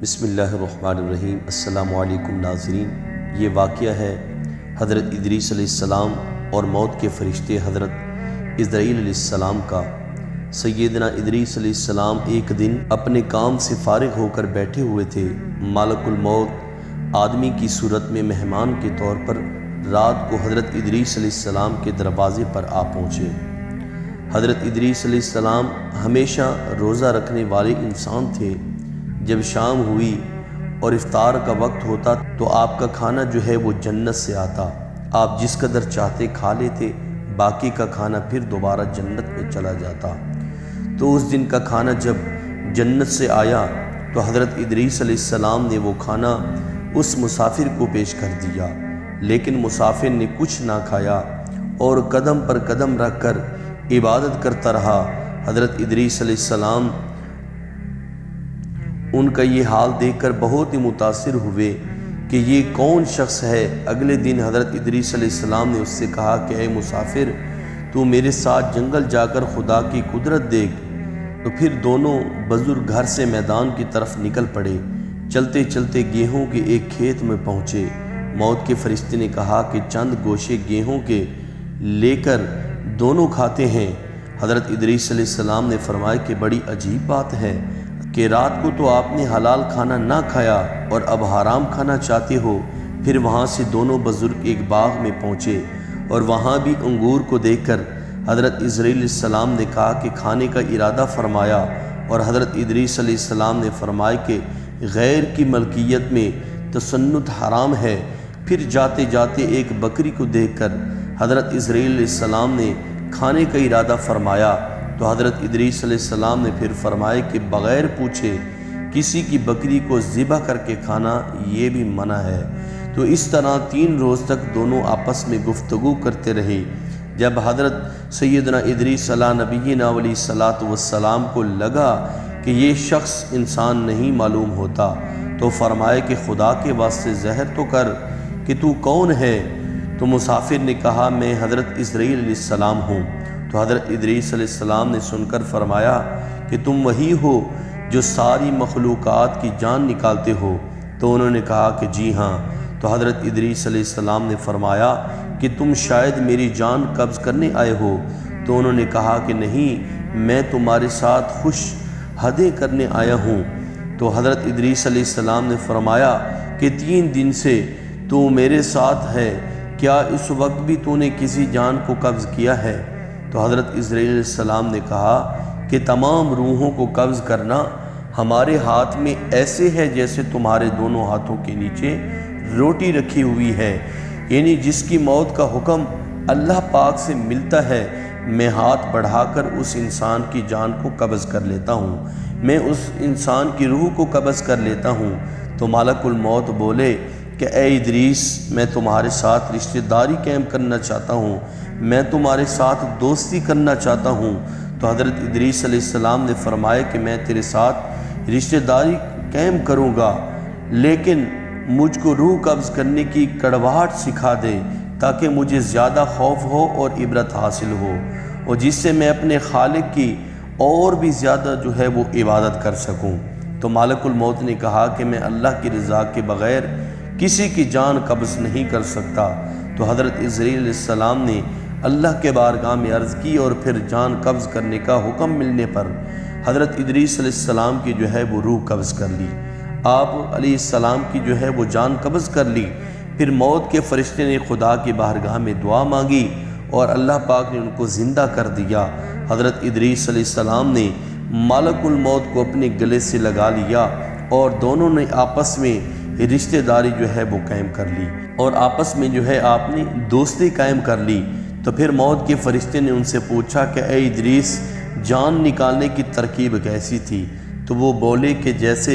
بسم اللہ الرحمن الرحیم۔ السلام علیکم ناظرین، یہ واقعہ ہے حضرت ادریس علیہ السلام اور موت کے فرشتے حضرت اسرائیل علیہ السلام کا۔ سیدنا ادریس علیہ السلام ایک دن اپنے کام سے فارغ ہو کر بیٹھے ہوئے تھے۔ ملک الموت آدمی کی صورت میں مہمان کے طور پر رات کو حضرت ادریس علیہ السلام کے دروازے پر آ پہنچے۔ حضرت ادریس علیہ السلام ہمیشہ روزہ رکھنے والے انسان تھے۔ جب شام ہوئی اور افطار کا وقت ہوتا تو آپ کا کھانا جو ہے وہ جنت سے آتا، آپ جس قدر چاہتے کھا لیتے، باقی کا کھانا پھر دوبارہ جنت میں چلا جاتا۔ تو اس دن کا کھانا جب جنت سے آیا تو حضرت ادریس علیہ السلام نے وہ کھانا اس مسافر کو پیش کر دیا، لیکن مسافر نے کچھ نہ کھایا اور قدم پر قدم رکھ کر عبادت کرتا رہا۔ حضرت ادریس علیہ السلام ان کا یہ حال دیکھ کر بہت ہی متاثر ہوئے کہ یہ کون شخص ہے۔ اگلے دن حضرت ادریس علیہ السلام نے اس سے کہا کہ اے مسافر، تو میرے ساتھ جنگل جا کر خدا کی قدرت دیکھ۔ تو پھر دونوں بزرگ گھر سے میدان کی طرف نکل پڑے۔ چلتے چلتے گیہوں کے ایک کھیت میں پہنچے۔ موت کے فرشتے نے کہا کہ چند گوشے گیہوں کے لے کر دونوں کھاتے ہیں۔ حضرت ادریس علیہ السلام نے فرمایا کہ بڑی عجیب بات ہے کہ رات کو تو آپ نے حلال کھانا نہ کھایا اور اب حرام کھانا چاہتے ہو۔ پھر وہاں سے دونوں بزرگ ایک باغ میں پہنچے اور وہاں بھی انگور کو دیکھ کر حضرت اسرائیل علیہ السلام نے کہا کہ کھانے کا ارادہ فرمایا، اور حضرت ادریس علیہ السلام نے فرمایا کہ غیر کی ملکیت میں تسنت حرام ہے۔ پھر جاتے جاتے ایک بکری کو دیکھ کر حضرت اسرائیل علیہ السلام نے کھانے کا ارادہ فرمایا، تو حضرت ادریس علیہ السلام نے پھر فرمایا کہ بغیر پوچھے کسی کی بکری کو ذبح کر کے کھانا یہ بھی منع ہے۔ تو اس طرح 3 روز تک دونوں آپس میں گفتگو کرتے رہے۔ جب حضرت سیدنا ادریس علیہ نبینا علیہ الصلاۃ والسلام کو لگا کہ یہ شخص انسان نہیں معلوم ہوتا، تو فرمایا کہ خدا کے واسطے زہر تو کر کہ تو کون ہے؟ تو مسافر نے کہا میں حضرت اسرائیل علیہ السلام ہوں۔ تو حضرت ادریس علیہ السلام نے سن کر فرمایا کہ تم وہی ہو جو ساری مخلوقات کی جان نکالتے ہو؟ تو انہوں نے کہا کہ جی ہاں۔ تو حضرت ادریس علیہ السلام نے فرمایا کہ تم شاید میری جان قبض کرنے آئے ہو؟ تو انہوں نے کہا کہ نہیں، میں تمہارے ساتھ خوش ہدیہ کرنے آیا ہوں۔ تو حضرت ادریس علیہ السلام نے فرمایا کہ 3 دن سے تو میرے ساتھ ہے، کیا اس وقت بھی تو نے کسی جان کو قبض کیا ہے؟ تو حضرت اسرائیل علیہ السلام نے کہا کہ تمام روحوں کو قبض کرنا ہمارے ہاتھ میں ایسے ہے جیسے تمہارے دونوں ہاتھوں کے نیچے روٹی رکھی ہوئی ہے، یعنی جس کی موت کا حکم اللہ پاک سے ملتا ہے، میں ہاتھ بڑھا کر اس انسان کی جان کو قبض کر لیتا ہوں، میں اس انسان کی روح کو قبض کر لیتا ہوں۔ تو ملک الموت بولے کہ اے ادریس، میں تمہارے ساتھ رشتہ داری قائم کرنا چاہتا ہوں، میں تمہارے ساتھ دوستی کرنا چاہتا ہوں۔ تو حضرت ادریس علیہ السلام نے فرمایا کہ میں تیرے ساتھ رشتہ داری قائم کروں گا، لیکن مجھ کو روح قبض کرنے کی کڑواہٹ سکھا دے تاکہ مجھے زیادہ خوف ہو اور عبرت حاصل ہو، اور جس سے میں اپنے خالق کی اور بھی زیادہ جو ہے وہ عبادت کر سکوں۔ تو ملک الموت نے کہا کہ میں اللہ کی رضا کے بغیر کسی کی جان قبض نہیں کر سکتا۔ تو حضرت اسرائیل علیہ السلام نے اللہ کے بارگاہ میں عرض کی، اور پھر جان قبض کرنے کا حکم ملنے پر حضرت ادریس علیہ السلام کی جو ہے وہ روح قبض کر لی، آپ علیہ السلام کی جو ہے وہ جان قبض کر لی۔ پھر موت کے فرشتے نے خدا کی بارگاہ میں دعا مانگی اور اللہ پاک نے ان کو زندہ کر دیا۔ حضرت ادریس علیہ السلام نے ملک الموت کو اپنے گلے سے لگا لیا اور دونوں نے آپس میں رشتہ داری جو ہے وہ قائم کر لی، اور آپس میں جو ہے آپ نے دوستی قائم کر لی۔ تو پھر موت کے فرشتے نے ان سے پوچھا کہ اے ادریس، جان نکالنے کی ترکیب کیسی تھی؟ تو وہ بولے کہ جیسے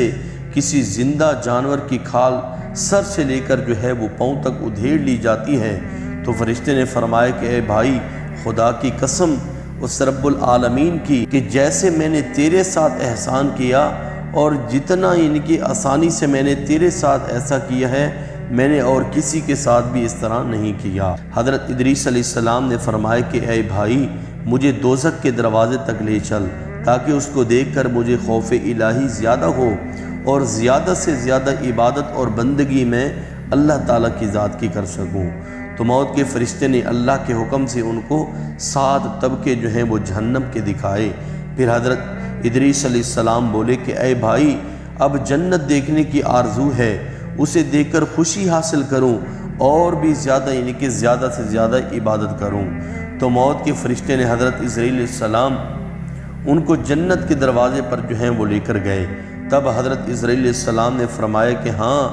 کسی زندہ جانور کی کھال سر سے لے کر جو ہے وہ پاؤں تک ادھیڑ لی جاتی ہے۔ تو فرشتے نے فرمایا کہ اے بھائی، خدا کی قسم اس رب العالمین کی کہ جیسے میں نے تیرے ساتھ احسان کیا اور جتنا یعنی کہ آسانی سے میں نے تیرے ساتھ ایسا کیا ہے، میں نے اور کسی کے ساتھ بھی اس طرح نہیں کیا۔ حضرت ادریس علیہ السلام نے فرمایا کہ اے بھائی، مجھے دوزخ کے دروازے تک لے چل تاکہ اس کو دیکھ کر مجھے خوف الہی زیادہ ہو اور زیادہ سے زیادہ عبادت اور بندگی میں اللہ تعالیٰ کی ذات کی کر سکوں۔ تو موت کے فرشتے نے اللہ کے حکم سے ان کو 7 طبقے جو ہیں وہ جہنم کے دکھائے۔ پھر حضرت ادریس علیہ السلام بولے کہ اے بھائی، اب جنت دیکھنے کی آرزو ہے، اسے دیکھ کر خوشی حاصل کروں اور بھی زیادہ یعنی کہ زیادہ سے زیادہ عبادت کروں۔ تو موت کے فرشتے نے حضرت عزرائیل علیہ السلام ان کو جنت کے دروازے پر جو ہیں وہ لے کر گئے۔ تب حضرت عزرائیل علیہ السلام نے فرمایا کہ ہاں،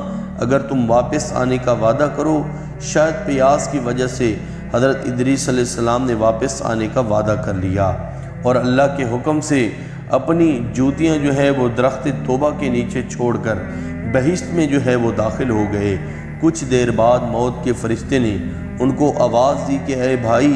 اگر تم واپس آنے کا وعدہ کرو۔ شاید پیاس کی وجہ سے حضرت ادریس علیہ السلام نے واپس آنے کا وعدہ کر لیا اور اللہ کے حکم سے اپنی جوتیاں جو ہے وہ درخت توبہ کے نیچے چھوڑ کر بہشت میں جو ہے وہ داخل ہو گئے۔ کچھ دیر بعد موت کے فرشتے نے ان کو آواز دی کہ اے بھائی،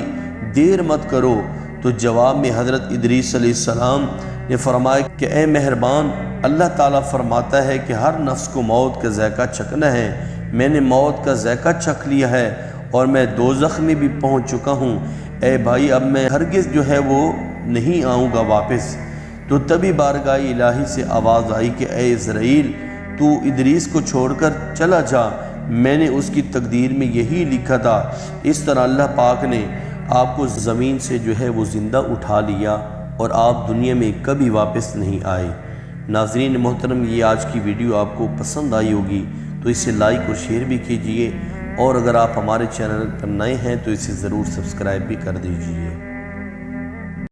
دیر مت کرو۔ تو جواب میں حضرت ادریس علیہ السلام نے فرمایا کہ اے مہربان، اللہ تعالیٰ فرماتا ہے کہ ہر نفس کو موت کا ذائقہ چکھنا ہے۔ میں نے موت کا ذائقہ چکھ لیا ہے اور میں دوزخ میں بھی پہنچ چکا ہوں۔ اے بھائی، اب میں ہرگز جو ہے وہ نہیں آؤں گا واپس۔ تو تبھی بارگاہ الہی سے آواز آئی کہ اے عزرائیل، تو ادریس کو چھوڑ کر چلا جا، میں نے اس کی تقدیر میں یہی لکھا تھا۔ اس طرح اللہ پاک نے آپ کو زمین سے جو ہے وہ زندہ اٹھا لیا اور آپ دنیا میں کبھی واپس نہیں آئے۔ ناظرین محترم، یہ آج کی ویڈیو آپ کو پسند آئی ہوگی تو اسے لائک اور شیئر بھی کیجئے، اور اگر آپ ہمارے چینل پر نئے ہیں تو اسے ضرور سبسکرائب بھی کر دیجئے۔